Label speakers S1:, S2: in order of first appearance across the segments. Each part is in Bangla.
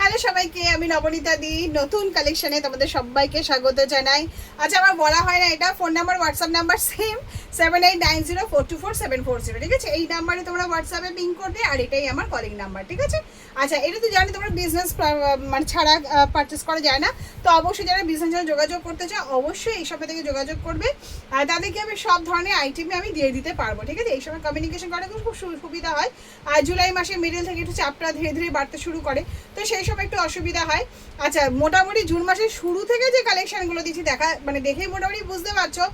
S1: হ্যালো সবাইকে, আমি নবনীতা দি নতুন কালেকশনে তোমাদের সবাইকে স্বাগত জানাই। আচ্ছা, আমার বলা হয় না, এটা phone number WhatsApp number same 7890424740, ঠিক আছে? এই নাম্বারে তোমরা হোয়াটসঅ্যাপে পিং করবে, আর এটাই আমার কলিং নাম্বার, ঠিক আছে? আচ্ছা, এটা তো জানি তোমরা বিজনেস মানে ছাড়া পারচেস করা যায় না, তো অবশ্যই যারা বিজনেস যোগাযোগ করতে চাও অবশ্যই এই সবে থেকে যোগাযোগ করবে। আর তাদেরকে আমি সব ধরনের আইটেমই আমি দিয়ে দিতে পারবো, ঠিক আছে? এই সময় কমিউনিকেশন করা খুব সুবিধা হয়। আর জুলাই মাসের মিডল থেকে একটু চাপটা ধীরে ধীরে বাড়তে শুরু করে, তো সেই সব একটু অসুবিধা হয়। আচ্ছা, মোটামুটি জুন মাসের শুরু থেকে যে কালেকশনগুলো দিচ্ছি মানে দেখেই মোটামুটি বুঝতে পারছো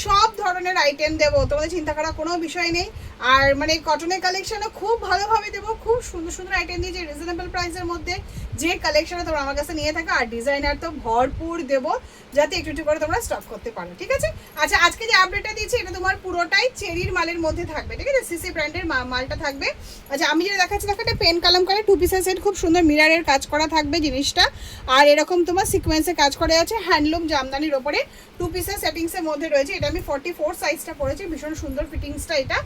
S1: সব ধরনের আইটেম দেবো, তোমাদের চিন্তা করার কোনো বিষয় নেই। আর মানে কটনের কালেকশনও খুব ভালোভাবে দেবো, খুব সুন্দর সুন্দর আইটেম দিয়েছি রিজনেবল প্রাইসের মধ্যে, যে কালেকশনে তোমরা আমার কাছে নিয়ে থাকো। আর ডিজাইনার তো ভরপুর দেবো, যাতে একটু একটু করে তোমরা স্টক করতে পারো, ঠিক আছে? আচ্ছা, আজকে যে আপডেটটা দিচ্ছি এটা তোমার পুরোটাই চেরির মালের মধ্যে থাকবে, ঠিক আছে? সিসি ব্র্যান্ডের মালটা থাকবে। আচ্ছা, আমি যেটা দেখাচ্ছি দেখো, একটা পেন কালাম করে 2 পিসের সেট, খুব সুন্দর মিরারের কাজ করা থাকবে জিনিসটা। আর এরকম তোমার সিকোয়েন্সে কাজ করা আছে হ্যান্ডলুম জামদানির ওপরে, 2 পিসের সেটিংসের মধ্যে রয়েছে। এটা আমি 44 সাইজটা পরেছি, ভীষণ সুন্দর ফিটিংসটা এটা,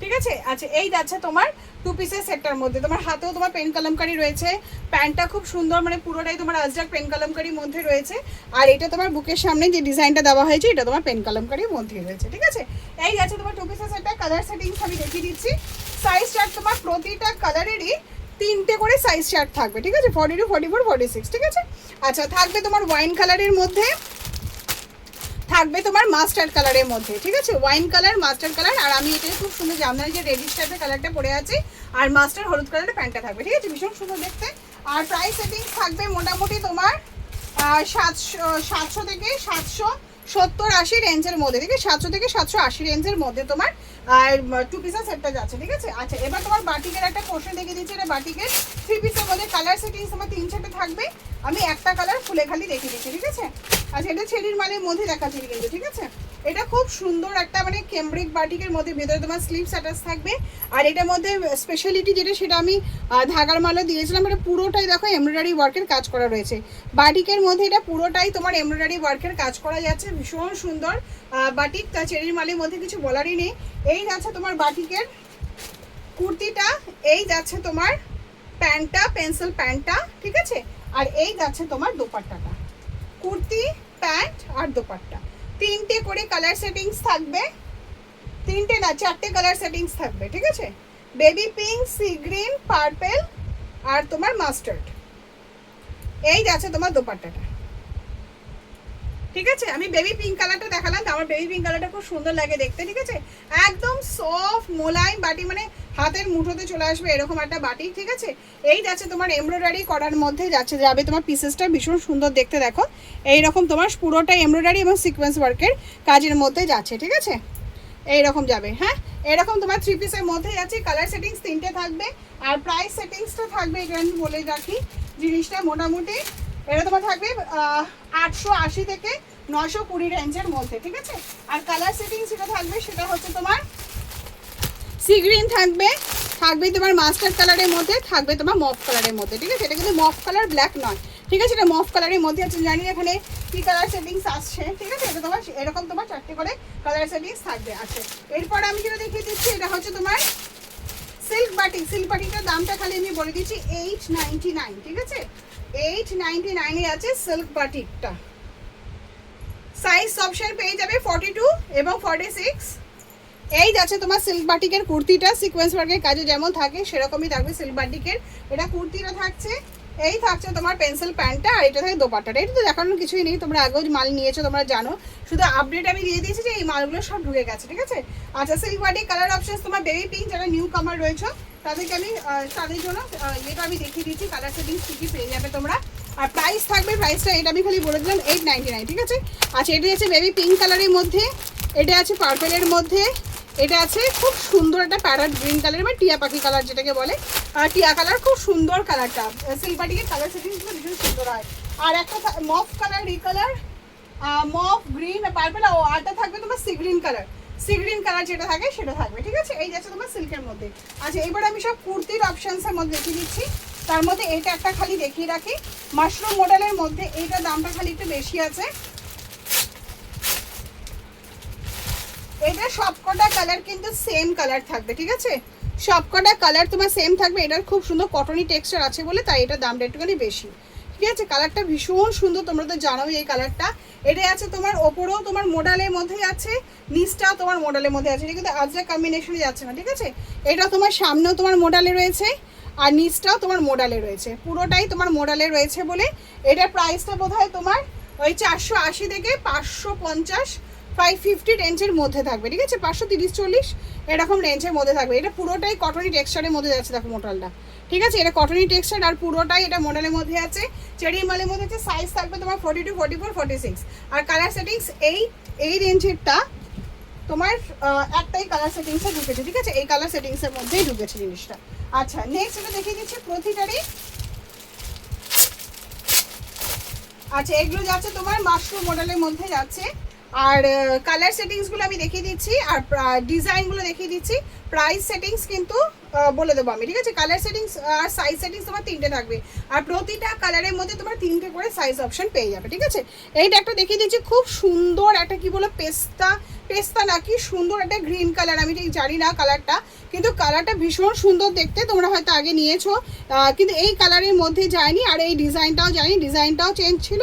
S1: ঠিক আছে? আচ্ছা, এই যাচ্ছে তোমার 2 পিসের সেটটার মধ্যে, তোমার হাতেও তোমার পেন কালামকারি রয়েছে, প্যান্টটা খুব সুন্দর, মানে পুরোটাই তোমার আজরাক পেন কালামকারির মধ্যে রয়েছে। আর এটা তোমার বুকের সামনে যে ডিজাইনটা দেওয়া হয়েছে এটা তোমার পেন কালামকারির মধ্যেই রয়েছে, ঠিক আছে? এই যাচ্ছে তোমার 2 পিসের সেটটা। কালার সেটিংস আমি দেখিয়ে দিচ্ছি। সাইজ চার্ট তোমার প্রতিটা কালারেরই 3টে করে সাইজ চার্ট থাকবে, ঠিক আছে? 42, 44, 46, ঠিক আছে? আচ্ছা, থাকবে তোমার ওয়াইন কালারের মধ্যে, থাকবে তোমার মাস্টার্ড কালারের মধ্যে, ঠিক আছে? Wine colour, mustard colour. আর আমি এটা খুব সুন্দর জামদানি যে রেডিশ টাইপের কালারটা পরে আছে, আর মাস্টার্ড হলুদ কালারের প্যান্টটা থাকবে, ঠিক আছে? ভীষণ সুন্দর দেখতে। আর প্রাইস সেটিংস থাকবে মোটামুটি তোমার 700 থেকে 770-80 রেঞ্জের মধ্যে, ঠিক আছে? 700 থেকে 780 রেঞ্জের মধ্যে তোমার 2 পিসের সেটটা যাচ্ছে, ঠিক আছে? আচ্ছা, এবার তোমার বাটিকের একটা পোর্শন দেখিয়ে দিচ্ছি। এটা বাটিকের 3 পিসের মধ্যে কালার সেটিংস তোমার 3-4টে থাকবে। আমি একটা কালার খুলে খালি দেখিয়ে দিচ্ছি, ঠিক আছে? আচ্ছা, এটা চেরির মালের মধ্যে দেখাচ্ছি কিন্তু, ঠিক আছে? এটা খুব সুন্দর একটা মানে কেমব্রিক বাটিকের মধ্যে, ভেতরে তোমার স্লিভস অ্যাটাচ থাকবে। আর এটার মধ্যে স্পেশালিটি যেটা, সেটা আমি ধাগার মালও দিয়েছিলাম। এটা পুরোটাই দেখো এমব্রয়ডারি ওয়ার্কের কাজ করা রয়েছে বাটিকের মধ্যে। এটা পুরোটাই তোমার এমব্রয়ডারি ওয়ার্কের কাজ করা যাচ্ছে, ভীষণ সুন্দর বাটিক। তা চেরির মালের মধ্যে কিছু বলারই নেই। এই যাচ্ছে তোমার বাটিকের কুর্তিটা, এই যাচ্ছে তোমার প্যান্টটা, পেন্সিল প্যান্টটা, ঠিক আছে? আর এই যাচ্ছে তোমার দোপাট্টাটা, কুর্তি, প্যান্ট আর দোপাট্টা। 3টে করে কালার সেটিংস থাকবে, 3টে না 4টে কালার সেটিংস থাকবে, ঠিক আছে? Baby pink, sea green, purple আর তোমার মাস্টার্ড। এই যাচ্ছে তোমার দোপাট্টাটা, ঠিক আছে? আমি বেবি পিঙ্ক কালারটা দেখালাম, আমার বেবি পিঙ্ক কালারটা খুব সুন্দর লাগে দেখতে, ঠিক আছে? একদম সফট মোলায়েম বাটি, মানে হাতের মুঠোতে চলে আসবে এরকম একটা বাটি, ঠিক আছে? এই যাচ্ছে তোমার এমব্রয়ডারি করার মধ্যে যাবে তোমার পিসেসটা, ভীষণ সুন্দর দেখতে দেখো। এইরকম তোমার পুরোটাই এমব্রয়ডারি এবং সিকোয়েন্স ওয়ার্কের কাজের মধ্যে যাচ্ছে, ঠিক আছে? এইরকম যাবে, হ্যাঁ? এরকম তোমার 3 পিসের মধ্যে যাচ্ছে। কালার সেটিংস 3টে থাকবে। আর প্রাইস সেটিংসটা থাকবে, এটা আমি বলে রাখি জিনিসটা, মোটামুটি এটা তোমার থাকবে 880 থেকে 920 রেঞ্জের মধ্যে, ঠিক আছে? আর কালার সেটিংস যেটা থাকবে সেটা হচ্ছে তোমার সি গ্রিন থাকবে, থাকবে তোমার মাস্টার্ড কালারের মধ্যে, থাকবে তোমার মফ কালারের মধ্যে, ঠিক আছে? এটা কিন্তু মফ কালার, ব্ল্যাক নয়, ঠিক আছে? এটা মফ কালারের মধ্যে আছে। জানি এখানে কি কালার সেটিংস আসছে, ঠিক আছে? এটা তোমার এরকম তোমার 4টে করে কালার সেটিংস থাকবে। আচ্ছা, এরপর আমি যেটা দেখিয়ে দিচ্ছি এটা হচ্ছে তোমার সিল্ক বাটিক। সিল্ক বাটিকটার দামটা খালি আমি বলে দিচ্ছি 899, ঠিক আছে? 899 এ আছে সিল্ক বাটিকটা। সাইজ অপশন পেয়ে যাবে 42 এবং 46। এই যাচ্ছে তোমার সিল্ক বাটিকের কুর্তিটা, সিকোয়েন্স ওয়ার্কের কাজে যেমন থাকে সেরকমই থাকবে সিল্ক বাটিকের। এটা কুর্তিটা থাকছে, এই থাকছে তোমার পেন্সিল প্যান্টটা, আর এটা থাকে দোপাট্টাটা। এটা তো দেখানোর কিছুই নেই, তোমরা আগেও মাল নিয়েছো, তোমরা জানো। শুধু আপডেট আমি দিয়ে দিয়েছি যে এই মালগুলো সব ঢুকে গেছে, ঠিক আছে? আচ্ছা, সিল্ক বাটিক কালার অপশন তোমার বেবি পিঙ্ক, যারা নিউ কামার রয়েছে তাদেরকে আমি তাদের জন্য এটা আমি দেখিয়ে দিচ্ছি কালার সেটিংস কী কী পেয়ে যাবে তোমরা। আর প্রাইস থাকবে, প্রাইসটা এটা আমি খালি বলে দিলাম 899, ঠিক আছে? আচ্ছা, এটা আছে বেবি পিঙ্ক কালারের মধ্যে, এটা আছে পার্পেলের মধ্যে, এটা আছে খুব সুন্দর একটা প্যারট গ্রিন কালার বা টিয়া পাখি কালার যেটাকে বলে, টিয়া কালার, খুব সুন্দর কালারটা। সিলভারিকের কালার সেটিংসগুলো ভীষণ সুন্দর হয়। আর একটা মফ কালার, রিকালার, মফ গ্রিন, পার্পেল, আরটা থাকবে তোমার sea green colour. Sea green colour যেটা থাকে সেটা থাকবে, ঠিক আছে? এই যাচ্ছে তোমার সিল্কের মধ্যে। আচ্ছা, এবার আমি সব কুর্তির অপশানসের মধ্যে দেখিয়ে দিচ্ছি। তার মধ্যে এটা একটা খালি দেখিয়ে রাখি, মাশরুম মডেলের মধ্যে, এইটার দামটা খালি একটু বেশি আছে। এটা সবকটা কালার কিন্তু সেম কালার থাকবে, ঠিক আছে? সবকটা কালার তোমার সেম থাকবে। এটার খুব সুন্দর কটনি টেক্সচার আছে বলে তাই এটা দামটা একটুখানি বেশি, ঠিক আছে। কালারটা ভীষণ সুন্দর, তোমরা তো জানোই এই কালারটা। এটা আছে তোমার ওপরেও তোমার মডেলের মধ্যেই আছে, নিচটাও তোমার মডেলের মধ্যে আছে, এটা কিন্তু আজরাক কম্বিনেশনে যাচ্ছে না, ঠিক আছে। এটা তোমার সামনেও তোমার মডেলে রয়েছে আর নিচটাও তোমার মডেলে রয়েছে, পুরোটাই তোমার মডেলে রয়েছে বলে এটার প্রাইসটা বোধহয় তোমার ওই 480 থেকে 550 550 রেঞ্জের মধ্যে থাকবে, ঠিক আছে। 530-40 এরকম রেঞ্জের মধ্যে থাকবে। এটা পুরোটাই কটনি টেক্সচারের মধ্যে যাচ্ছে, দেখো মডেলটা, ঠিক আছে। এটা কটনি টেক্সচার আর পুরোটাই এটা মডেলের মধ্যে আছে, চেরি মালের মধ্যে আছে। সাইজ থাকবে তোমার 42, 44, 46 আর কালার সেটিংস এই রেঞ্জেরটা তোমার একটাই কালার সেটিংসে ঢুকেছে, ঠিক আছে। এই কালার সেটিংসের মধ্যেই ঢুকেছে জিনিসটা। আচ্ছা নেক্সট এটা দেখিয়ে দিচ্ছি প্রতিটারই। আচ্ছা এগুলো যাচ্ছে তোমার মাশরুম মডেলের মধ্যে যাচ্ছে, আর কালার সেটিংসগুলো আমি দেখিয়ে দিচ্ছি আর ডিজাইনগুলো দেখিয়ে দিচ্ছি। প্রাইস সেটিংস কিন্তু বলে দেবো আমি, ঠিক আছে। কালার সেটিংস আর সাইজ সেটিংস তোমার 3টে থাকবে, আর প্রতিটা কালারের মধ্যে তোমার 3টে করে সাইজ অপশন পেয়ে যাবে, ঠিক আছে। এইটা একটা দেখিয়ে দিচ্ছি, খুব সুন্দর একটা কি বলো পেস্তা নাকি সুন্দর একটা গ্রিন কালার, আমি ঠিক জানি না কালারটা, কিন্তু কালারটা ভীষণ সুন্দর দেখতে। তোমরা হয়তো আগে নিয়েছো কিন্তু এই কালারের মধ্যে যায়নি, আর এই ডিজাইনটাও যায়নি, ডিজাইনটাও চেঞ্জ ছিল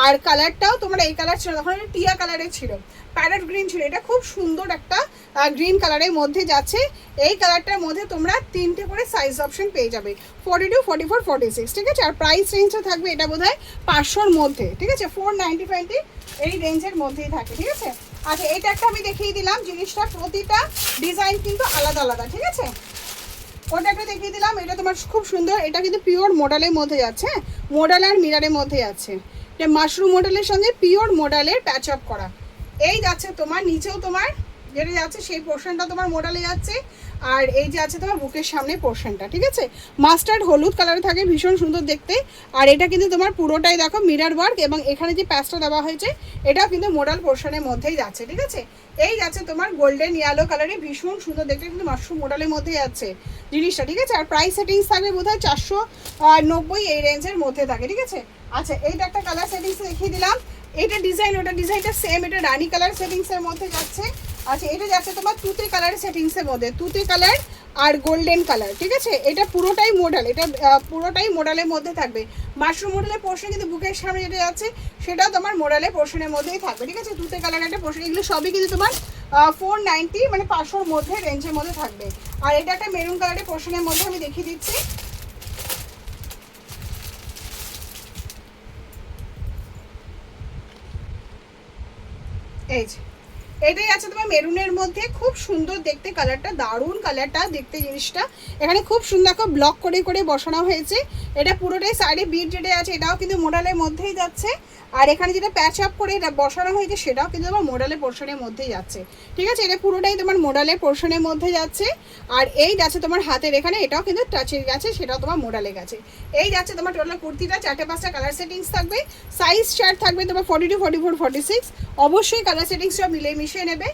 S1: আর কালারটাও তোমার এই কালার ছিল, তখন এটা টিয়া কালারের ছিল, প্যারট গ্রিন ছিল। এটা খুব সুন্দর একটা গ্রিন কালারের মধ্যে যাচ্ছে। এই কালারটার মধ্যে তোমরা 3টে করে সাইজ অপশন পেয়ে যাবে, 42, 44, 46, ঠিক আছে। আর প্রাইস রেঞ্জটা থাকবে এটা বোধহয় 500-র মধ্যে, ঠিক আছে। 495 এই রেঞ্জের মধ্যেই থাকে, ঠিক আছে। আচ্ছা এটা একটা আমি দেখিয়ে দিলাম, জিনিসটা প্রতিটা ডিজাইন কিন্তু আলাদা আলাদা, ঠিক আছে। ওটা একটা দেখিয়ে দিলাম, এটা তোমার খুব সুন্দর, এটা কিন্তু পিওর মডেলের মধ্যে যাচ্ছে, মডেল আর মিরারের মধ্যে যাচ্ছে। এটা মাশরুম মডেলের সঙ্গে পিওর মডেলের প্যাচ আপ করা। এই যাচ্ছে তোমার নিচেও তোমার যেটা যাচ্ছে সেই পোর্শনটা তোমার মডেলে যাচ্ছে, আর এই যে আছে তোমার বুকের সামনে পোর্শনটা, ঠিক আছে। মাস্টার্ড হলুদ কালারে থাকে, ভীষণ সুন্দর দেখতে। আর এটা কিন্তু তোমার পুরোটাই দেখো মিরার ওয়ার্ক, এবং এখানে যে প্যাচটা দেওয়া হয়েছে এটাও কিন্তু মডেল পোর্শনের মধ্যেই যাচ্ছে, ঠিক আছে। এই যাচ্ছে তোমার গোল্ডেন ইয়েলো কালারে, ভীষণ সুন্দর দেখতে, কিন্তু মাশরুম মডেলের মধ্যে যাচ্ছে জিনিসটা, ঠিক আছে। আর প্রাইস সেটিংস থাকবে বোধহয় 490 এই রেঞ্জের মধ্যে থাকে, ঠিক আছে। আচ্ছা এইটা একটা কালার সেটিংস দেখিয়ে দিলাম। এটা ডিজাইন ওটা ডিজাইনটা সেম, এটা রানি কালার সেটিংসের মধ্যে যাচ্ছে। আচ্ছা এটা যাচ্ছে তোমার তুতে কালার সেটিংসের মধ্যে, তুতে কালার আর গোল্ডেন কালার, ঠিক আছে। এটা পুরোটাই মডেল, এটা পুরোটাই মডেলের মধ্যে থাকবে। মাশরুম মডেলের পোর্শন কিন্তু বুকের সামনে যেটা যাচ্ছে সেটাও তোমার মডেলের পোর্শনের মধ্যেই থাকবে, ঠিক আছে। তুতে কালার একটা পোর্শন, এগুলো সবই কিন্তু তোমার 490 মানে 500-র মধ্যে রেঞ্জের মধ্যে থাকবে। আর এটা একটা মেরুন কালারের পোর্শনের মধ্যে আমি দেখিয়ে দিচ্ছি। এই যে এটাই আছে তোমার মেরুনের মধ্যে, খুব সুন্দর দেখতে কালারটা, দারুণ কালারটা দেখতে জিনিসটা। এখানে খুব সুন্দর করে ব্লক করে করে বসানো হয়েছে। এটা পুরোটাই সাইডে বিট যেটা আছে এটাও কিন্তু মডেলের মধ্যেই যাচ্ছে, আর এখানে যেটা প্যাচ আপ করে এটা বসানো হয়েছে সেটাও কিন্তু তোমার মডেলের পোর্শনের মধ্যেই যাচ্ছে, ঠিক আছে। এটা পুরোটাই তোমার মডেলের পোর্শনের মধ্যে যাচ্ছে। আর এই যাচ্ছে তোমার হাতের এখানে, এটাও কিন্তু টাচের গেছে, সেটাও তোমার মডেলে গেছে। এই যাচ্ছে তোমার টোটাল কুর্তিটা 4টে-5টা কালার সেটিংস থাকবে, সাইজ চার্ট থাকবে তোমার 42, 44, 46। অবশ্যই কালার সেটিংস সব মিশিয়ে নেবে।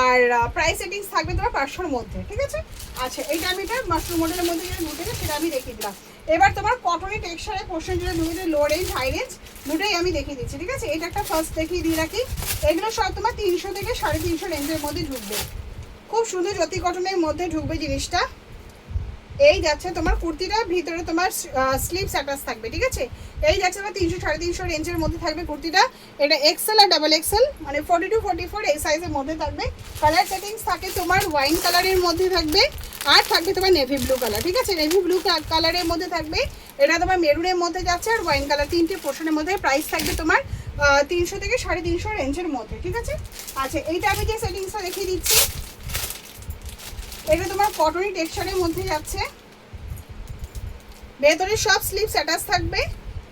S1: আর প্রাইস সেটিংস থাকবে তোমার 500-র মধ্যে, ঠিক আছে। আচ্ছা এইটা আমি এটা মাশরুম মডেলের মধ্যে যেটা ঢুকেছে সেটা আমি দেখিয়ে দিলাম। এবার তোমার কটনি টেক্সচারের পোর্শন যেটা ঢুকেছে লো রেঞ্জ হাই রেঞ্জ দুটোই আমি দেখিয়ে দিচ্ছি, ঠিক আছে। এটা একটা ফার্স্ট দেখিয়ে দিয়ে রাখি, এগুলো সব তোমার 300 থেকে 350 রেঞ্জের মধ্যে ঢুকবে, খুব সুন্দর জ্যোতি কটনের মধ্যে ঢুকবে জিনিসটা। এই যাচ্ছে তোমার কুর্তিটা, ভিতরে তোমার স্লিভস অ্যাটাচ থাকবে, ঠিক আছে। এই যাচ্ছে তোমার 300-350 রেঞ্জের মধ্যে থাকবে কুর্তিটা। এটা এক্সেল আর ডাবল এক্সেল মানে 42, 44 এই সাইজের মধ্যে থাকবে। কালার সেটিংস থাকে তোমার ওয়াইন কালারের মধ্যে থাকবে, আর থাকবে তোমার নেভি ব্লু কালার, ঠিক আছে। নেভি ব্লু কালারের মধ্যে থাকবে, এটা তোমার মেরুনের মধ্যে যাচ্ছে, আর ওয়াইন কালার, 3টে পোর্শনের মধ্যে। প্রাইস থাকবে তোমার 300 থেকে 350 রেঞ্জের মধ্যে, ঠিক আছে। আচ্ছা এইটা আমি যে সেটিংসটা দেখিয়ে দিচ্ছি, এটা তোমার কটনি টেক্সচারের মধ্যে যাচ্ছে, ভেতরে সব স্লিভস অ্যাটাচ থাকবে।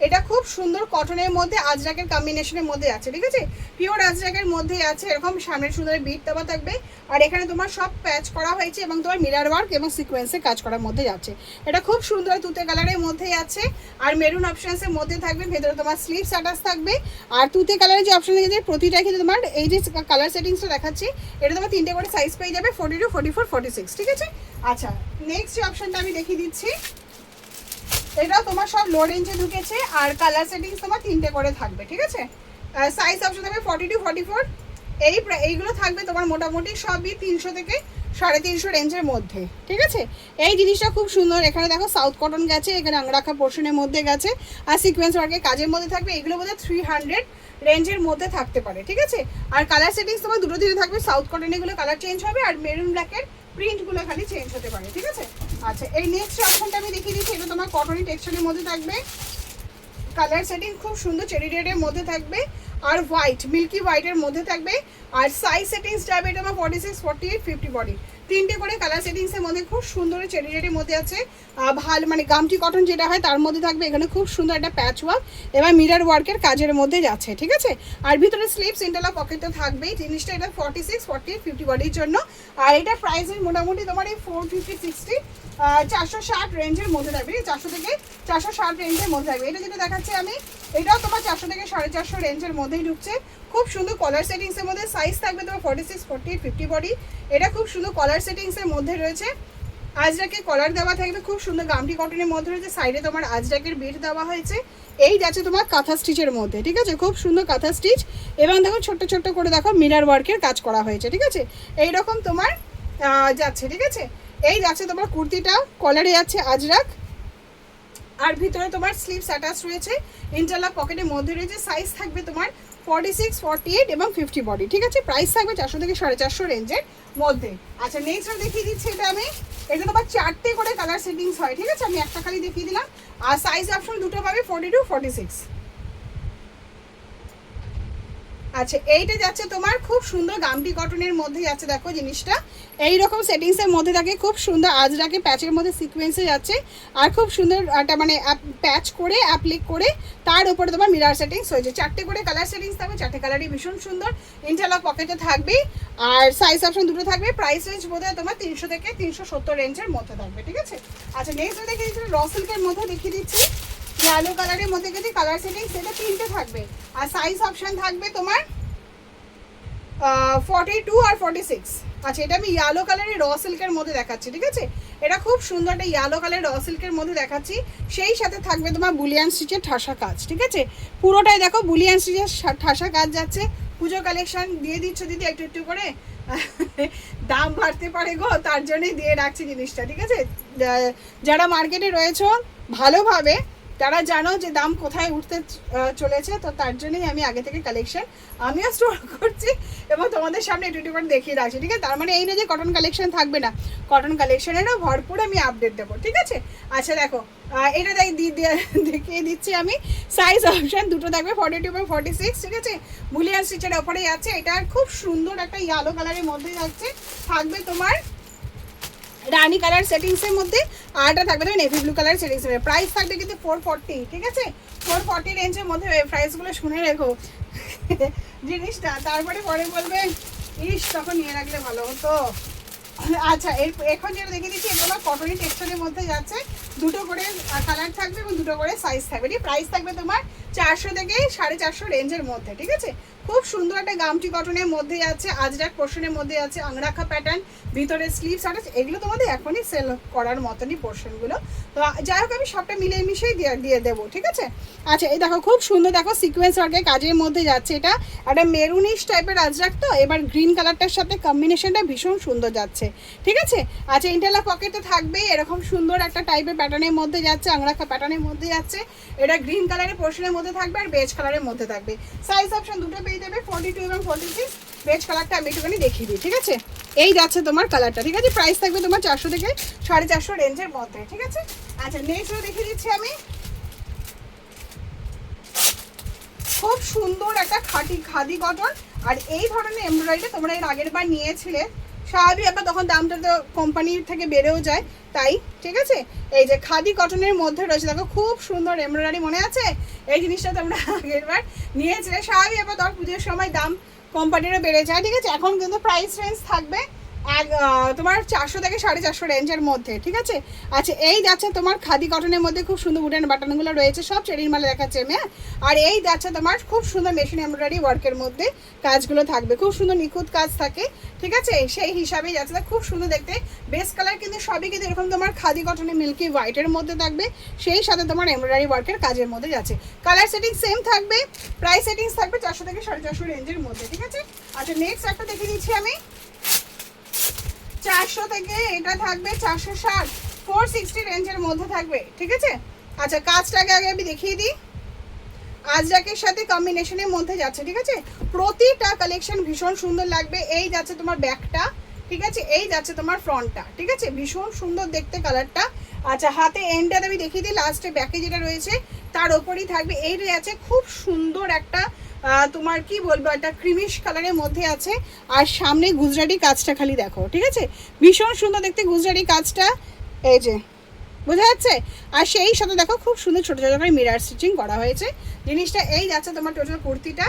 S1: এটা খুব সুন্দর কটনের মধ্যে আজরাকের কম্বিনেশনের মধ্যে আছে, ঠিক আছে। পিওর আজরাকের মধ্যে আছে, এরকম সামনের সুন্দর বিট দেওয়া থাকবে, আর এখানে তোমার সব প্যাচ করা হয়েছে এবং তোমার মিরার ওয়ার্ক এবং সিকোয়েন্সে কাজ করার মধ্যে যাচ্ছে। এটা খুব সুন্দর তুতে কালারের মধ্যেই আছে, আর মেরুন অপশনসের মধ্যে থাকবে। ভেতরে তোমার স্লিভস অ্যাটাচ থাকবে, আর তুতে কালারের যে অপশন দেখেছে প্রতিটা কিন্তু তোমার এই যে কালার সেটিংসটা দেখাচ্ছি এটা তোমার 3টে করে সাইজ পেয়ে যাবে, 42, 44, 46, ঠিক আছে। আচ্ছা নেক্সট যে অপশনটা আমি দেখিয়ে দিচ্ছি, এটা তোমার সব লো রেঞ্জে ঢুকেছে, আর কালার সেটিংস তোমার 3টে করে থাকবে, ঠিক আছে। সাইজ অপশন থাকবে 42, 44। এইগুলো থাকবে তোমার মোটামুটি সবই 300 থেকে 350 রেঞ্জের মধ্যে, ঠিক আছে। এই জিনিসটা খুব সুন্দর, এখানে দেখো সাউথ কটন গেছে, এখানে আংরাখা পোর্শনের মধ্যে গেছে, আর সিকোয়েন্স ওয়ার্কের কাজের মধ্যে থাকবে। এগুলো বোধহয় 300 রেঞ্জের মধ্যে থাকতে পারে, ঠিক আছে। আর কালার সেটিংস তোমার দুটো দিনে থাকবে, সাউথ কটন এগুলো কালার চেঞ্জ হবে, আর মেরুন ব্ল্যাকের প্রিন্টগুলো খালি চেঞ্জ হতে পারে, ঠিক আছে। আচ্ছা, এই নেক্সট অপশনটা আমি দেখিয়ে দিচ্ছি, এটা তোমার কটনি টেক্সচারের মধ্যে থাকবে, কালার সেটিং খুব সুন্দর চেরি রেডের মধ্যে থাকবে, আর হোয়াইট মিল্কি হোয়াইটের মধ্যে থাকবে। আর সাইজ সেটিংস যাবে এটা আমার 46, 48, 50 বডি, তিনটে করে কালার সেটিংসের মধ্যে খুব সুন্দর চেরি রেডের মধ্যে আছে। ভালো মানে গামটি কটন যেটা হয় তার মধ্যে থাকবে, এখানে খুব সুন্দর একটা প্যাচ ওয়ার্ক এবং মিরর ওয়ার্কের কাজের মধ্যে যাচ্ছে, ঠিক আছে। আর ভিতরে স্লিপস ইন্টারলক পকেটটা থাকবেই। জিনিসটা এটা 46, 48, 50 বডির জন্য। আর এটা প্রাইস মোটামুটি তোমার এই 450, 60, 460 রেঞ্জের মধ্যে থাকবে, 400 থেকে 460 রেঞ্জের মধ্যে থাকবে। এটা যেটা দেখাচ্ছি আমি, এটাও তোমার 400 থেকে 450 রেঞ্জের মধ্যেই ঢুকছে। খুব সুন্দর কলার সেটিংসের মধ্যে, সাইজ থাকবে তোমার 46, 48, 50 বডি। এটা খুব সুন্দর কলার সেটিংসের মধ্যে রয়েছে, আজরাকে কলার দেওয়া থাকবে, খুব সুন্দর গামটি কটনের মধ্যে রয়েছে, সাইডে তোমার আজরাকের বিট দেওয়া হয়েছে। এই যাচ্ছে তোমার কাঁথা স্টিচের মধ্যে, ঠিক আছে, খুব সুন্দর কাঁথা স্টিচ। এবং দেখো ছোট্ট ছোট্ট করে দেখো মিরর ওয়ার্কের কাজ করা হয়েছে, ঠিক আছে। এইরকম তোমার যাচ্ছে, ঠিক আছে। এই যাচ্ছে তোমার কুর্তিটা, কলারে যাচ্ছে আজরাক, আর ভিতরে তোমার স্লিভস অ্যাটাচ রয়েছে, ইন্টারলক পকেটের মধ্যে রয়েছে। সাইজ থাকবে তোমার 46, 48 এবং 50 বডি, ঠিক আছে। প্রাইস থাকবে 400 থেকে 450 রেঞ্জের মধ্যে। আচ্ছা, নেক্সট দেখিয়ে দিচ্ছি এটা আমি, এটা তোমার 4টে করে কালার সেটিংস হয়, ঠিক আছে। আমি একটা খালি দেখিয়ে দিলাম। আর সাইজ অপশন দুটো পাবে, 42, 46। আচ্ছা, এইটা যাচ্ছে তোমার খুব সুন্দর গামটি কটনের মধ্যে যাচ্ছে, দেখো জিনিসটা এইরকম সেটিংসের মধ্যে থাকে, খুব সুন্দর আজরাকে প্যাচের মধ্যে সিকোয়েন্সে যাচ্ছে, আর খুব সুন্দর একটা মানে প্যাচ করে অ্যাপ্লিক করে তার উপরে তোমার মিরার সেটিংস হয়েছে। 4টে করে কালার সেটিংস থাকবে, 4টে কালারই ভীষণ সুন্দর, ইন্টারলক পকেটে থাকবে, আর সাইজ অপশন দুটো থাকবে। প্রাইস রেঞ্জ বোধহয় তোমার 300 থেকে 370 রেঞ্জের মধ্যে থাকবে, ঠিক আছে। আচ্ছা, নেক্সট দেখিয়ে দিচ্ছি র সিল্কের মধ্যে দেখিয়ে দিচ্ছি, ইয়েলো কালারের মধ্যে গেছে কালার সেটিংস, এটা 3টে থাকবে, আর সাইজ অপশন থাকবে তোমার 42 আর 46। আচ্ছা, এটা আমি ইয়েলো কালারের র সিল্কের মধ্যে দেখাচ্ছি, ঠিক আছে। এটা খুব সুন্দর একটা ইয়েলো কালারের র সিল্কের মধ্যে দেখাচ্ছি, সেই সাথে থাকবে তোমার বুলিয়ান স্টিচের ঠাসা কাজ, ঠিক আছে। পুরোটাই দেখো বুলিয়ান স্টিচের ঠাসা কাজ যাচ্ছে। পুজো কালেকশন দিয়ে দিচ্ছ দিদি একটু একটু করে, দাম বাড়তে পারে গো, তার জন্যই দিয়ে রাখছি জিনিসটা, ঠিক আছে। যারা মার্কেটে রয়েছ ভালোভাবে তারা জানো যে দাম কোথায় উঠতে চলেছে, তো তার জন্যই আমি আগে থেকে কালেকশন আমিও স্টোর করছি এবং তোমাদের সামনে একটু একটু করে দেখিয়ে রাখছি, ঠিক আছে। তার মানে এই না যে কটন কালেকশন থাকবে না, কটন কালেকশনেরও ভরপুর আমি আপডেট দেবো, ঠিক আছে। আচ্ছা, দেখো এটা দেখিয়ে দিচ্ছি আমি, সাইজ অপশন দুটো থাকবে, 42 এবং 46, ঠিক আছে। বুলিয়ান স্টিচের ওপরে যাচ্ছে, এটা খুব সুন্দর একটা ইয়েলো কালারের মধ্যে যাচ্ছে, থাকবে তোমার রানি কালার সেটিংসের মধ্যে, আরটা থাকবে তোমার নেভি ব্লু কালার সেটিংসের মধ্যে। প্রাইস থাকবে কিন্তু 440, ঠিক আছে, 440 রেঞ্জের মধ্যে। প্রাইসগুলো শুনে রেখো জিনিসটা, তারপরে পরে বলবে ইস তখন নিয়ে রাখলে ভালো হতো। আচ্ছা, এখন যেটা দেখে দিচ্ছি এগুলো কটনি টেক্সচারের মধ্যে যাচ্ছে, দুটো করে কালার থাকবে এবং দুটো করে সাইজ থাকবে। প্রাইস থাকবে তোমার 400 থেকে 450 রেঞ্জের মধ্যে, ঠিক আছে। খুব সুন্দর একটা গামটি কটনের মধ্যে যাচ্ছে, আজরাক পোর্শনের মধ্যে আছে, আংরাখা প্যাটার্ন, ভিতরে স্লিভস আটাচ, এগুলো তোমাদের এখনই সেল করার মতনই পোর্শনগুলো। তো যাই হোক আমি সবটা মিলিয়ে মিশিয়ে দিয়ে দেবো, ঠিক আছে। আচ্ছা, এই দেখো খুব সুন্দর, দেখো সিকোয়েন্স ওয়ার্কের কাজের মধ্যে যাচ্ছে, এটা একটা মেরুনিশ টাইপের আজরাক, তো এবার গ্রিন কালারটার সাথে কম্বিনেশনটা ভীষণ সুন্দর যাচ্ছে, ঠিক আছে। আচ্ছা, ইন্টারলক পকেটে থাকবে, এরকম সুন্দর একটা টাইপের প্যাটার্নের মধ্যে যাচ্ছে, আংরাখা প্যাটার্নের মধ্যে যাচ্ছে, এটা গ্রিন কালারের পোর্শনের মধ্যে থাকবে আর বেজ কালারের মধ্যে থাকবে। সাইজ অপশন দুটো পেয়ে যাবে, 42 এবং 46। বেজ কালারটা আমি একটুখানি দেখিয়ে দিই, ঠিক আছে। এই যাচ্ছে তোমার কালারটা, ঠিক আছে। প্রাইস থাকবে তোমার 400 থেকে 450 রেঞ্জের মধ্যে, ঠিক আছে। আচ্ছা, নেক্সট দেখিয়ে দিচ্ছি আমি, খুব সুন্দর একটা খাদি কটন, আর এই ধরনের এমব্রয়ডারি তোমরা এর আগের বার নিয়েছিলে, স্বাভাবিক ব্যাপার, তখন দামটা তো কোম্পানির থেকে বেড়েও যায়, তাই, ঠিক আছে। এই যে খাদি কটনের মধ্যে রয়েছে, দেখো খুব সুন্দর এমব্রয়ডারি, মনে আছে এই জিনিসটা তোমরা আগের বার নিয়েছিলে, স্বাভাবিক ব্যাপার, তখন পুজোর সময় দাম কোম্পানিরও বেড়ে যায়, ঠিক আছে। এখন কিন্তু প্রাইস রেঞ্জ থাকবে তোমার 400 থেকে 450 রেঞ্জের মধ্যে, ঠিক আছে। আচ্ছা, এই যাচ্ছে তোমার খাদি কটনের মধ্যে খুব সুন্দর উডেন বাটনগুলো রয়েছে, সব চেরির মালে দেখাচ্ছে আমি, আর এই যাচ্ছে তোমার খুব সুন্দর মেশিন এমব্রয়ডারি ওয়ার্কের মধ্যে কাজগুলো থাকবে, খুব সুন্দর নিখুঁত কাজ থাকে, ঠিক আছে। সেই হিসাবেই যাচ্ছে, খুব সুন্দর দেখতে। বেস কালার কিন্তু সবই কিন্তু এরকম তোমার খাদি কটনের মিল্কি হোয়াইটের মধ্যে থাকবে, সেই সাথে তোমার এমব্রয়ডারি ওয়ার্কের কাজের মধ্যে যাচ্ছে। কালার সেটিং সেম থাকবে, প্রাইস সেটিংস থাকবে 400 থেকে 450 রেঞ্জের মধ্যে, ঠিক আছে। আচ্ছা, নেক্সট একটা দেখে দিচ্ছি আমি, 400 থেকে এটা থাকবে 460, 460 রেঞ্জের মধ্যে থাকবে, ঠিক আছে। আচ্ছা কাজটাকে আগে আমি দেখিয়ে দিই, আজরাকের সাথে কম্বিনেশনের মধ্যে যাচ্ছে, ঠিক আছে। প্রতিটা কালেকশন ভীষণ সুন্দর লাগবে। এই যাচ্ছে তোমার ব্যাকটা, ঠিক আছে, এই যাচ্ছে তোমার ফ্রন্টটা, ঠিক আছে, ভীষণ সুন্দর দেখতে কালারটা। আচ্ছা হাতে এন্ডটা আমি দেখিয়ে দিই, লাস্টে ব্যাকে যেটা রয়েছে তার ওপরই থাকবে। এইটা আছে খুব সুন্দর একটা তোমার কি বলবো একটা ক্রিমিশ কালারের মধ্যে আছে, আর সামনে গুজরাটি কাজটা খালি দেখো, ঠিক আছে, ভীষণ সুন্দর দেখতে গুজরাটি কাজটা, এই যে বোঝা যাচ্ছে। আর সেই সাথে দেখো খুব সুন্দর ছোটো ছোটো করে মিরার স্টিচিং করা হয়েছে জিনিসটা। এই যাচ্ছে তোমার টোটাল কুর্তিটা,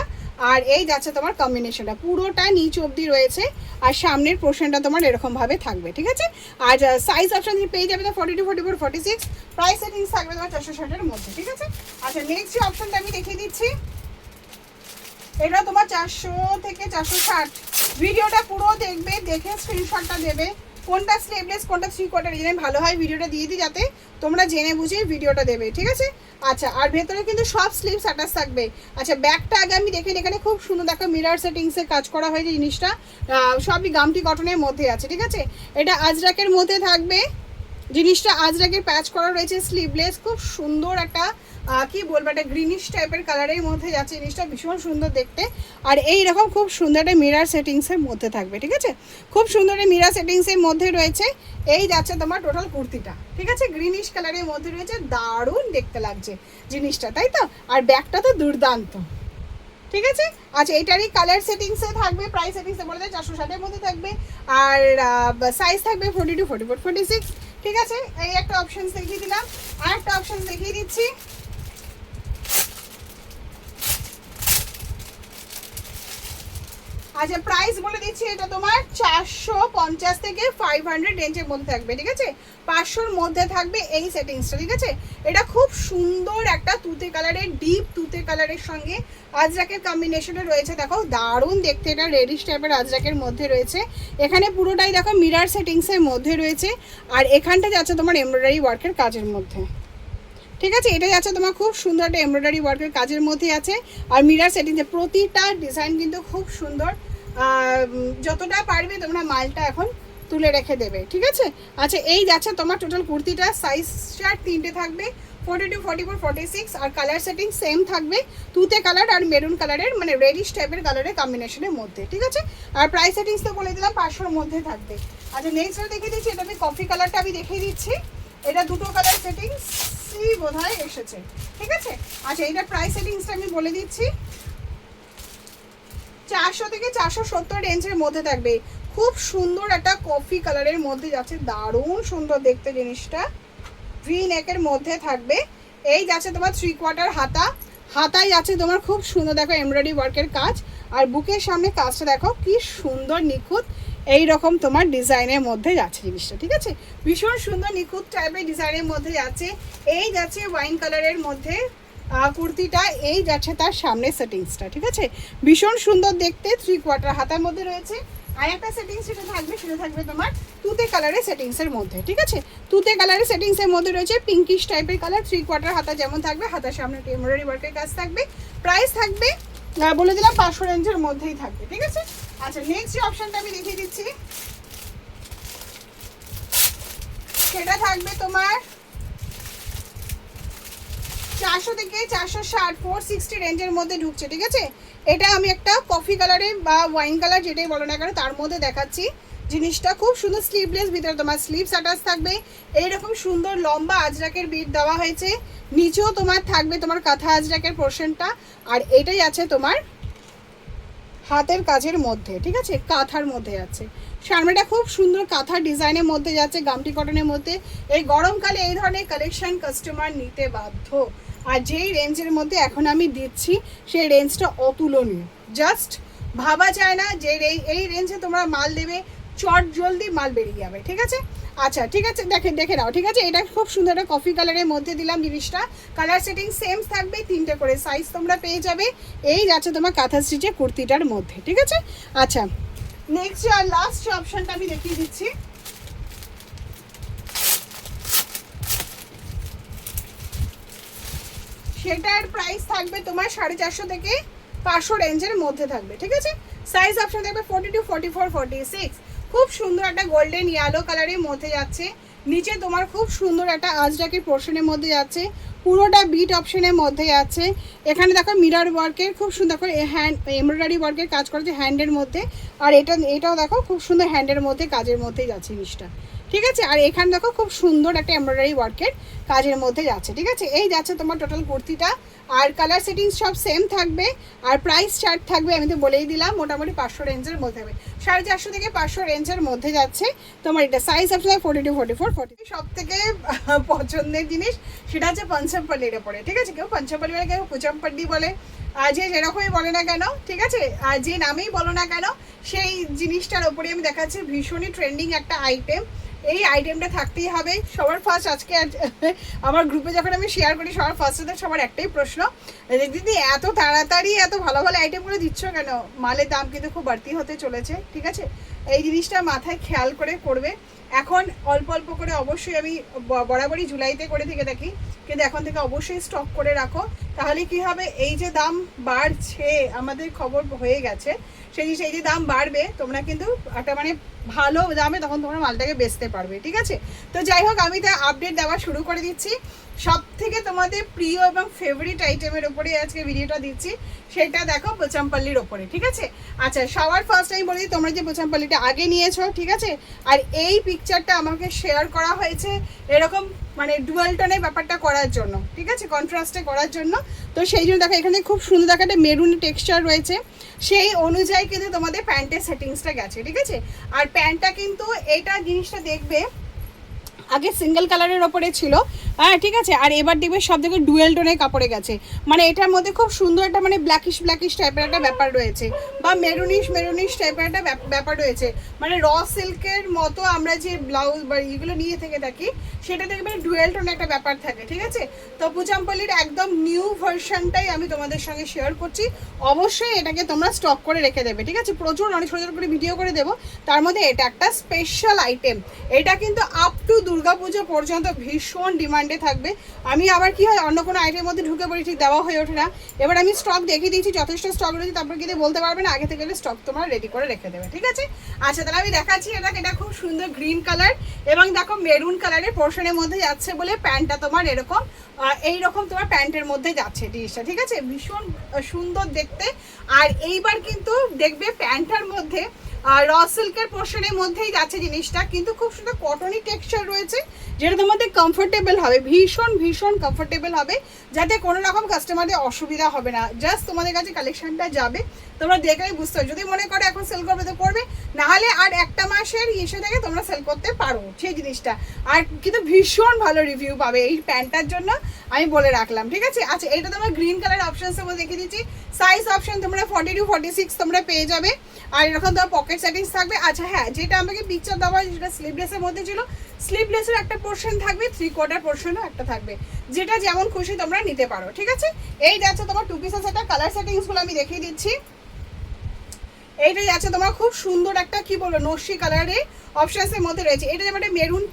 S1: আর এই যাচ্ছে তোমার কম্বিনেশনটা, পুরোটা নিচ অবধি রয়েছে, আর সামনের পোর্শনটা তোমার এরকমভাবে থাকবে, ঠিক আছে। আর সাইজ অপশন পেয়ে যাবে তো 42, 44, 46, প্রাইস সেটিংস থাকবে তোমার 460-এর মধ্যে, ঠিক আছে। আচ্ছা নেক্সট যে অপশনটা আমি দেখিয়ে দিচ্ছি, এটা তোমার 400 থেকে 460। ভিডিওটা পুরো দেখবে, দেখে স্ক্রিনশটটা দেবে কোনটা স্লিভলেস কোনটা 3/4 ডিজাইন ভালো হয়, ভিডিওটা দিয়ে দিই যাতে তোমরা জেনে বুঝে ভিডিওটা দেবে, ঠিক আছে। আচ্ছা আর ভেতরে কিন্তু সব স্লিভস অ্যাটাচ থাকবে। আচ্ছা ব্যাকটা আগে আমি দেখে এখানে খুব সুন্দর দেখো মিরার সেটিংসে কাজ করা হয়েছে জিনিসটা, সবই গামটি কটনের মধ্যে আছে, ঠিক আছে। এটা আজরাকের মধ্যে থাকবে জিনিসটা, আজরাকের প্যাচ করা রয়েছে, স্লিভলেস, খুব সুন্দর একটা কি বলবো একটা গ্রিনিশ টাইপের কালারের মধ্যে যাচ্ছে জিনিসটা, ভীষণ সুন্দর দেখতে। আর এই রকম খুব সুন্দর একটা মিরার সেটিংসের মধ্যে থাকবে, ঠিক আছে, খুব সুন্দর মিরার সেটিংসের মধ্যে রয়েছে। এই যাচ্ছে তোমার টোটাল কুর্তিটা, ঠিক আছে, গ্রিনিশ কালারের মধ্যে রয়েছে, দারুণ দেখতে লাগছে জিনিসটা, তাই তো। আর ব্যাগটা তো দুর্দান্ত, ঠিক আছে। আচ্ছা এটারই কালার সেটিংসে থাকবে, প্রাইস সেটিংসে বলে দেয় 460-এর মধ্যে থাকবে, আর সাইজ থাকবে 42, 44, 46, ঠিক আছে। এই একটা অপশন দেখিয়ে দিলাম, আর একটা অপশন দেখিয়ে দিচ্ছি, আচ্ছা প্রাইস বলে দিচ্ছি, এটা তোমার 450 থেকে 500 রেঞ্জের মধ্যে থাকবে, ঠিক আছে, 500-র মধ্যে থাকবে এই সেটিংসটা, ঠিক আছে। এটা খুব সুন্দর একটা তুতে কালারের, ডিপ তুতে কালারের সঙ্গে আজরাকের কম্বিনেশনে রয়েছে, দেখো দারুণ দেখতে, এটা রেডিশ টাইপের আজরাকের মধ্যে রয়েছে। এখানে পুরোটাই দেখো মিরার সেটিংসের মধ্যে রয়েছে, আর এখানটা যাচ্ছে তোমার এমব্রয়ডারি ওয়ার্কের কাজের মধ্যে, ঠিক আছে। এটা যাচ্ছে তোমার খুব সুন্দর একটা এমব্রয়ডারি ওয়ার্কের কাজের মধ্যে আছে, আর মিরার সেটিংসে প্রতিটা ডিজাইন কিন্তু খুব সুন্দর, যতটা পারবে তোমরা মালটা এখন তুলে রেখে দেবে, ঠিক আছে। আচ্ছা এই যাচ্ছে তোমার টোটাল কুর্তিটা, সাইজটা 3টে থাকবে, 42, 44, 46, আর কালার সেটিং সেম থাকবে, তুতে কালার আর মেরুন কালারের মানে রেডিশ টাইপের কালারের কম্বিনেশনের মধ্যে, ঠিক আছে। আর প্রাইস সেটিংস তো বলে দিলাম 500-র মধ্যে থাকবে। আচ্ছা নেক্সট দেখিয়ে দিচ্ছি, এটা আমি কফি কালারটা আমি দেখিয়ে দিচ্ছি, এটা দুটো কালার সেটিংসই বোধহয় এসেছে, ঠিক আছে। আচ্ছা এইটা প্রাইস সেটিংসটা আমি বলে দিচ্ছি, 400 থেকে 470 রেঞ্জের মধ্যে থাকবে, খুব সুন্দর একটা কফি কালারের মধ্যে যাচ্ছে, দারুণ সুন্দর দেখতে জিনিসটা, ভি নেকের মধ্যে থাকবে। এই যাচ্ছে তোমার 3/4 হাতা, হাতায় যাচ্ছে তোমার খুব সুন্দর দেখো এমব্রয়ডারি ওয়ার্কের কাজ, আর বুকের সামনে কাজটা দেখো কি সুন্দর নিখুঁত, এই রকম তোমার ডিজাইনের মধ্যে যাচ্ছে জিনিসটা, ঠিক আছে, ভীষণ সুন্দর নিখুঁত টাইপের ডিজাইনের মধ্যে যাচ্ছে। এই যাচ্ছে ওয়াইন কালারের মধ্যে কুর্তিটা, এই যাচ্ছে তার সামনে সেটিংসটা, ঠিক আছে, ভীষণ সুন্দর দেখতে, 3/4 হাতার মধ্যে রয়েছে। আর একটা সেটিংস সেটা থাকবে তোমার তুতে কালারের সেটিংসের মধ্যে, ঠিক আছে, তুতে কালারের সেটিংসের মধ্যে রয়েছে পিঙ্কিশ টাইপের কালার, 3/4 হাতা যেমন থাকবে, হাতার সামনে এমব্রয়ডারি ওয়ার্কের কাজ থাকবে, প্রাইস থাকবে বলে দিলাম 500 রেঞ্জের মধ্যেই থাকবে, ঠিক আছে। আচ্ছা নেক্সট যে অপশনটা আমি দেখিয়ে দিচ্ছি, সেটা থাকবে তোমার 400 থেকে 460, 460 রেঞ্জের মধ্যে ঢুকছে, ঠিক আছে। এটা আমি একটা কফি কালারের বা ওয়াইন কালার যেটাই বলো না কেন তার মধ্যে দেখাচ্ছি জিনিসটা, খুব সুন্দর স্লিভলেস, ভিতরে তোমার স্লিভস অ্যাটাচ থাকবে, এইরকম সুন্দর লম্বা আজরাকের বিট দেওয়া হয়েছে, নিচেও তোমার থাকবে তোমার কাঁথা আজরাকের পোর্শনটা, আর এটাই আছে তোমার হাতের কাজের মধ্যে, ঠিক আছে, কাঁথার মধ্যে আছে, সামনেটা খুব সুন্দর কাঁথা ডিজাইনের মধ্যে যাচ্ছে, গামটি কটনের মধ্যে। এই গরমকালে এই ধরনের কালেকশন কাস্টমার নিতে বাধ্য, আর যেই রেঞ্জের মধ্যে এখন আমি দিচ্ছি সেই রেঞ্জটা অতুলনীয়, জাস্ট ভাবা যায় না যে এই রেঞ্জে তোমরা মাল দেবে, চট জলদি মাল বেরিয়ে যাবে, ঠিক আছে। আচ্ছা ঠিক আছে, দেখে নাও, ঠিক আছে। এটা খুব সুন্দর একটা কফি কালারের মধ্যে দিলাম জিনিসটা, কালার সেটিং সেম থাকবে, 3টে করে সাইজ তোমরা পেয়ে যাবে। এই যাচ্ছে তোমার কাঁথা স্টিচে কুর্তিটার মধ্যে, ঠিক আছে। আচ্ছা নেক্সট আর লাস্ট অপশনটা আমি দেখিয়ে দিচ্ছি, সেটার প্রাইস থাকবে তোমার 450 থেকে 500 রেঞ্জের মধ্যে থাকবে, ঠিক আছে। সাইজ অপশন থাকবে 42, 44, 46, খুব সুন্দর একটা গোল্ডেন ইয়েলো কালারের মধ্যে যাচ্ছে। নিচে তোমার খুব সুন্দর একটা আজরাকের পোর্শনের মধ্যে যাচ্ছে, পুরোটা বিট অপশনের মধ্যে যাচ্ছে। এখানে দেখো মিরর ওয়ার্কের খুব সুন্দর করে হ্যান্ড এমব্রয়ডারি ওয়ার্কের কাজ করেছে হ্যান্ডের মধ্যে। আর এটাও দেখো খুব সুন্দর হ্যান্ডের মধ্যে কাজের মধ্যেই যাচ্ছে জিনিসটা, ঠিক আছে। আর এখানে দেখো খুব সুন্দর একটা এমব্রয়ডারি ওয়ার্কের কাজের মধ্যে যাচ্ছে, ঠিক আছে। এই যাচ্ছে তোমার টোটাল কুর্তিটা। আর কালার সেটিংস সব সেম থাকবে। আর প্রাইস চার্ট থাকবে, আমি তো বলেই দিলাম, মোটামুটি 500 রেঞ্জের মধ্যে হবে, 450 থেকে 500 রেঞ্জের মধ্যে যাচ্ছে তোমার। এটা সাইজ আছে 42, 44, 40। সব থেকে পছন্দের জিনিস সেটা হচ্ছে পঞ্চমপল্লির ওপরে, ঠিক আছে। কেউ পঞ্চমপল্লি বলে, কেউ পুচমপল্লি বলে, যে যেরকমই বলে না কেন, ঠিক আছে, আর যে নামেই বলো না কেন, সেই জিনিসটার ওপরে আমি দেখাচ্ছি ভীষণই ট্রেন্ডিং একটা আইটেম। এই আইটেমটা থাকতেই হবে সবার ফার্স্ট। আজকে আমার গ্রুপে যখন আমি শেয়ার করি সবার ফার্স্টে সবার একটাই প্রশ্ন, দিদি এত তাড়াতাড়ি এত ভালো ভালো আইটেমগুলো দিচ্ছ কেন? মালের দাম কিন্তু খুব বাড়তি হতে চলেছে, ঠিক আছে। এই জিনিসটা মাথায় খেয়াল করে করবে। এখন অল্প অল্প করে অবশ্যই আমি বরাবরই জুলাইতে করে থেকে থাকি, কিন্তু এখন থেকে অবশ্যই স্টক করে রাখো। তাহলে কি হবে, এই যে দাম বাড়ছে আমাদের খবর হয়ে গেছে, সেই যে দাম বাড়বে তোমরা কিন্তু একটা মানে ভালো দামে তখন তোমরা মালটাকে বেচতে পারবে, ঠিক আছে। তো যাই হোক, আমি তো আপডেট দেওয়া শুরু করে দিচ্ছি। সব থেকে তোমাদের প্রিয় এবং ফেভারিট আইটেমের ওপরে আজকে ভিডিওটা দিচ্ছি, সেটা দেখো পোচামপল্লির ওপরে, ঠিক আছে। আচ্ছা, সবার ফার্স্ট আমি বলি, তোমরা যে পোচামপল্লিটা আগে নিয়েছো, ঠিক আছে, আর এই পিকচারটা আমাকে শেয়ার করা হয়েছে এরকম মানে ডুয়াল টোনের ব্যাপারটা করার জন্য, ঠিক আছে, কন্ট্রাস্টে করার জন্য। তো সেই জন্য দেখো এখানে খুব সুন্দর দেখা একটা মেরুন টেক্সচার রয়েছে, সেই অনুযায়ী কিন্তু তোমাদের প্যান্টের সেটিংসটা গেছে, ঠিক আছে। আর প্যান্টটা কিন্তু এইটা জিনিসটা দেখবে আগে সিঙ্গেল কালারের ওপরে ছিল, হ্যাঁ, ঠিক আছে। আর এবার দেখবে সব থেকে ডুয়েল টোনের কাপড়ে গেছে, মানে এটার মধ্যে খুব সুন্দর একটা মানে ব্ল্যাকিশ টাইপের একটা ব্যাপার রয়েছে, বা মেরুনিশ টাইপের একটা ব্যাপার রয়েছে। মানে র সিল্কের মতো আমরা যে ব্লাউজ বা এগুলো নিয়ে থেকে থাকি, সেটা দেখবে ডুয়েল টোনের একটা ব্যাপার থাকে, ঠিক আছে। তো পোচামপল্লির একদম নিউ ভার্সনটাই আমি তোমাদের সঙ্গে শেয়ার করছি। অবশ্যই এটাকে তোমরা স্টক করে রেখে দেবে, ঠিক আছে। প্রচুর অনেক ছোটো ছোটো করে ভিডিও করে দেবো, তার মধ্যে এটা একটা স্পেশাল আইটেম। এটা কিন্তু আপ টু দুর্গাপুজো পর্যন্ত ভীষণ ডিমান্ডে থাকবে। আমি আবার কি হয়, অন্য কোনো আইটেমের মধ্যে ঢুকে পড়ি, ঠিক দেওয়া হয়ে ওঠে না। এবার আমি স্টক দেখিয়ে দিয়েছি, যথেষ্ট স্টক রয়েছে, তারপর কিন্তু বলতে পারবে না, আগে থেকে স্টক তোমরা রেডি করে রেখে দেবে, ঠিক আছে। আচ্ছা, তাহলে আমি দেখাচ্ছি। এটা খুব সুন্দর গ্রিন কালার এবং দেখো মেরুন কালারের পোর্শনের মধ্যে যাচ্ছে বলে প্যান্টটা তোমার এরকম এইরকম তোমার প্যান্টের মধ্যে যাচ্ছে জিনিসটা, ঠিক আছে, ভীষণ সুন্দর দেখতে। আর এইবার কিন্তু দেখবে প্যান্টটার মধ্যে র সিল্কের পোর্শনের মধ্যেই যাচ্ছে জিনিসটা, কিন্তু খুব সুন্দর কটনি টেক্সচার রয়েছে, যেটা তোমাদের কমফোর্টেবল হবে, ভীষণ কমফোর্টেবল হবে, যাতে কোনো রকম কাস্টমারদের অসুবিধা হবে না। জাস্ট তোমাদের কাছে কালেকশনটা যাবে, তোমরা দেখলেই বুঝতে হবে। যদি মনে করো এখন সেল করবে তো করবে, নাহলে আর একটা মাসের ইসে থেকে তোমরা সেল করতে পারো সেই জিনিসটা। আর কিন্তু ভীষণ ভালো রিভিউ পাবে এই প্যান্টটার জন্য, আমি বলে রাখলাম, ঠিক আছে। আচ্ছা, এটা তোমার গ্রিন কালার অপশনসের মধ্যে দেখিয়ে দিচ্ছি। সাইজ অপশন তোমরা 42, 46 তোমরা পেয়ে যাবে। আর এরকম তোমার পকেট সেটিংস থাকবে। আচ্ছা হ্যাঁ, যেটা আমাকে পিকচার দেওয়া যেটা স্লিভলেসের মধ্যে ছিল, স্লিভলেসের একটা পোর্শন থাকবে, 3/4 পোর্শনও একটা থাকবে, যেটা যেমন খুশি তোমরা নিতে পারো, ঠিক আছে। এই যাচ্ছে তোমার 2 পিসের সেটা। কালার সেটিংসগুলো আমি দেখিয়ে দিচ্ছি। এইটা যাচ্ছে তোমার খুব সুন্দর একটা কি বলবো নস্যি কালারের অপশনসের মধ্যে রয়েছে। এটা যেমন একটা মেরুন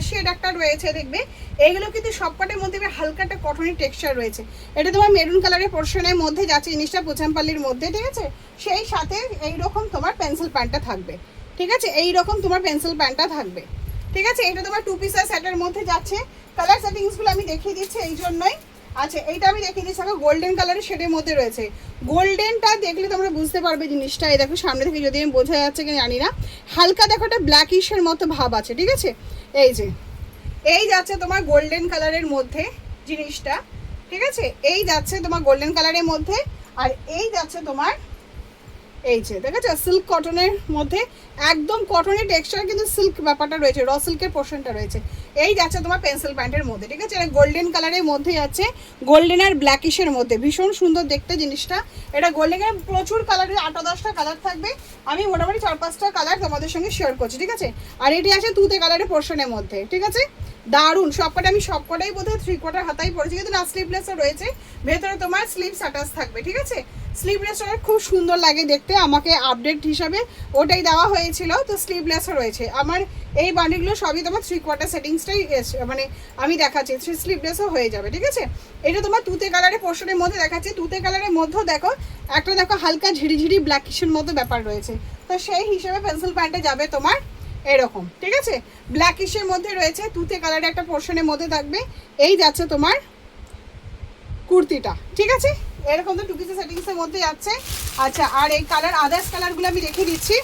S1: শেড একটা রয়েছে, দেখবে এইগুলো কিন্তু সবকটার মধ্যে হালকা একটা কটনের টেক্সচার রয়েছে। এটা তোমার মেরুন কালারের পোর্শনের মধ্যে যাচ্ছে জিনিসটা পোচামপল্লির মধ্যে, ঠিক আছে। সেই সাথে এইরকম তোমার পেন্সিল প্যান্টটা থাকবে, ঠিক আছে, এইরকম তোমার পেন্সিল প্যান্টটা থাকবে, ঠিক আছে। এটা তোমার 2 পিসের সেটের মধ্যে যাচ্ছে। কালার সেটিংসগুলো আমি দেখিয়ে দিচ্ছি এই জন্যই। আচ্ছা, এইটা আমি দেখিয়ে দিচ্ছি, গোল্ডেন কালারের শেডের মধ্যে রয়েছে। গোল্ডেনটা দেখলে তোমরা বুঝতে পারবে জিনিসটা। এই দেখো সামনে থেকে যদি আমি বোঝা যাচ্ছে কিনা জানি না, হালকা দেখো একটা ব্ল্যাকিশের মতো ভাব আছে, ঠিক আছে। এই যে এই যাচ্ছে তোমার গোল্ডেন কালারের মধ্যে জিনিসটা, ঠিক আছে। এই যাচ্ছে তোমার গোল্ডেন কালারের মধ্যে, আর এই যাচ্ছে তোমার এই যে দেখেছো সিল্ক কটনের মধ্যে, একদম কটনের টেক্সচার, কিন্তু সিল্ক ব্যাপারটা রয়েছে, র সিল্কের পোর্শনটা রয়েছে। এই যাচ্ছে তোমার পেন্সিল প্যান্টের মধ্যে, ঠিক আছে। এটা গোল্ডেন কালারের মধ্যে যাচ্ছে, গোল্ডেন আর ব্ল্যাকিশের মধ্যে, ভীষণ সুন্দর দেখতে জিনিসটা। এটা গোল্ডেনের প্রচুর কালারের 8-10টা কালার থাকবে, আমি মোটামুটি 4-5টা কালার তোমাদের সঙ্গে শেয়ার করছি, ঠিক আছে। আর এটি আছে তুতে কালারের পোর্শনের মধ্যে, ঠিক আছে। দারুণ সবকটা, আমি সবকটাই বোধহয় 3/4 হাতাই পড়েছি, কিন্তু না স্লিভলেসও রয়েছে, ভেতরে তোমার স্লিভস অ্যাটাচ থাকবে, ঠিক আছে। স্লিভলেসটা খুব সুন্দর লাগে দেখতে, আমাকে আপডেট হিসাবে ওটাই দেওয়া হয়েছিল। তো স্লিভলেসও রয়েছে আমার এই বান্ডিলগুলো সবই তোমার 3/4 সেটিংসটাই মানে আমি দেখাচ্ছি, স্লিভলেসও হয়ে যাবে, ঠিক আছে। এটা তোমার তুতে কালারের পোর্শনের মধ্যে দেখাচ্ছি। তুতে কালারের মধ্যেও দেখো একটা দেখো হালকা ঝিরিঝিরি ব্ল্যাকিশের মতো ব্যাপার রয়েছে, তো সেই হিসেবে পেন্সিল প্যান্টে যাবে তোমার এরকম, ঠিক আছে। ব্ল্যাকিশের মধ্যে রয়েছে, তুতে কালারের একটা পোর্শনের মধ্যে থাকবে। এই যাচ্ছে তোমার কুর্তিটা, ঠিক আছে, এরকম তো 2 পিসের সেটিংসের মধ্যে যাচ্ছে। আচ্ছা, আর এই কালার আদার্স কালারগুলো আমি দেখিয়ে দিচ্ছি।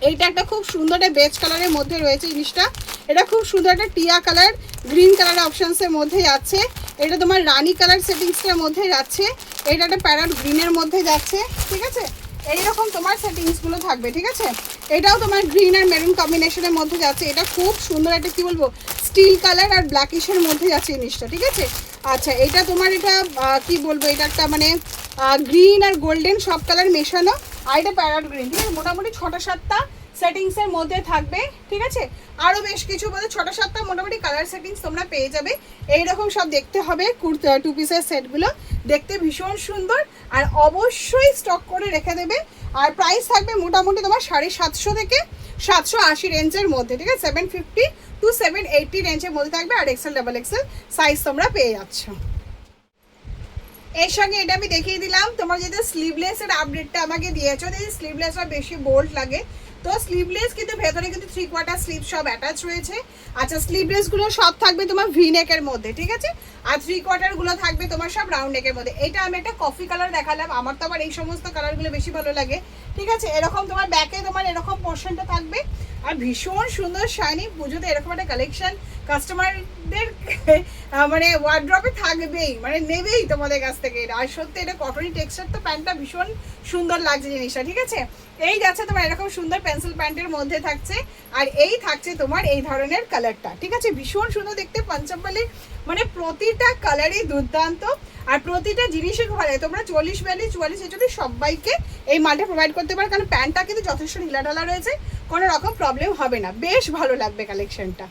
S1: এইটা একটা খুব সুন্দর একটা বেজ কালারের মধ্যে রয়েছে জিনিসটা, এটা খুব সুন্দর একটা টিয়া কালার গ্রিন কালার অপশানসের মধ্যে যাচ্ছে। এটা তোমার রানি কালার সেটিংসটার মধ্যে যাচ্ছে। এটা একটা প্যারট গ্রিনের মধ্যে যাচ্ছে, ঠিক আছে। এইরকম তোমার সেটিংসগুলো থাকবে, ঠিক আছে। এটাও তোমার গ্রিন আর মেরুন কম্বিনেশনের মধ্যে যাচ্ছে। এটা খুব সুন্দর একটা কি বলবো স্টিল কালার আর ব্ল্যাকিশের মধ্যে যাচ্ছে জিনিসটা, ঠিক আছে। আচ্ছা, এটা তোমার এটা কি বলবো, এটা একটা মানে গ্রিন আর গোল্ডেন সব কালার মেশানো, আর এটা প্যারট গ্রিন, ঠিক আছে। মোটামুটি 6টা-7টা সেটিংসের মধ্যে থাকবে, ঠিক আছে। আরও বেশ কিছু বলতে 6টা-7টা মোটামুটি কালার সেটিংস তোমরা পেয়ে যাবে। এইরকম সব দেখতে হবে 2 পিসের সেটগুলো, দেখতে ভীষণ সুন্দর। আর অবশ্যই স্টক করে রেখে দেবে। আর প্রাইস থাকবে মোটামুটি তোমার 750 থেকে 780 রেঞ্জের মধ্যে, ঠিক আছে। 750 to 780 রেঞ্জের মধ্যে থাকবে। আর এক্সেল ডাবল এক্সেল সাইজ তোমরা পেয়ে যাচ্ছ। এর সঙ্গে এটা আমি দেখিয়ে দিলাম তোমার যেটা স্লিভলেসের আপডেটটা আমাকে দিয়েছো, এই স্লিভলেসটা বেশি বোল্ড লাগে, তো স্লিভলেস কিন্তু ভেতরে কিন্তু 3/4 স্লিভ সব অ্যাটাচ রয়েছে। আচ্ছা, স্লিভলেসগুলো সব থাকবে তোমার ভি নেকের মধ্যে, ঠিক আছে। আর 3/4 গুলো থাকবে তোমার সব রাউন্ড নেকের মধ্যে। এটা আমি একটা কফি কালার দেখালাম, আমার তো আবার এই সমস্ত কালারগুলো বেশি ভালো লাগে, ঠিক আছে। এরকম তোমার ব্যাকে তোমার এরকম পোর্শনটা থাকবে, আর ভীষণ সুন্দর শাইনি। পুজোতে এরকম একটা কালেকশন কাস্টমারদের মানে ওয়ার্ড্রপে থাকবেই, মানে নেবেই তোমাদের কাছ থেকে। আর সত্যি এটা কটনি টেক্সচার, তো প্যান্টটা ভীষণ সুন্দর লাগছে জিনিসটা, ঠিক আছে। এই যাচ্ছে তোমার এরকম সুন্দর পেন্সিল প্যান্টের মধ্যে থাকছে, আর এই থাকছে তোমার এই ধরনের কালারটা, ঠিক আছে। ভীষণ সুন্দর দেখতে পাঞ্জাবি, মানে প্রতিটা কালারই দুর্দান্ত, আর প্রতিটা জিনিসই খুব ভালো লাগে। তোমরা 40, 42, 44, 46 সবাইকে এই মালটা প্রোভাইড করতে পারো, কারণ প্যান্টটা কিন্তু যথেষ্ট ঢিলাঢালা রয়েছে, কোনো রকম প্রবলেম হবে না, বেশ ভালো লাগবে কালেকশনটা।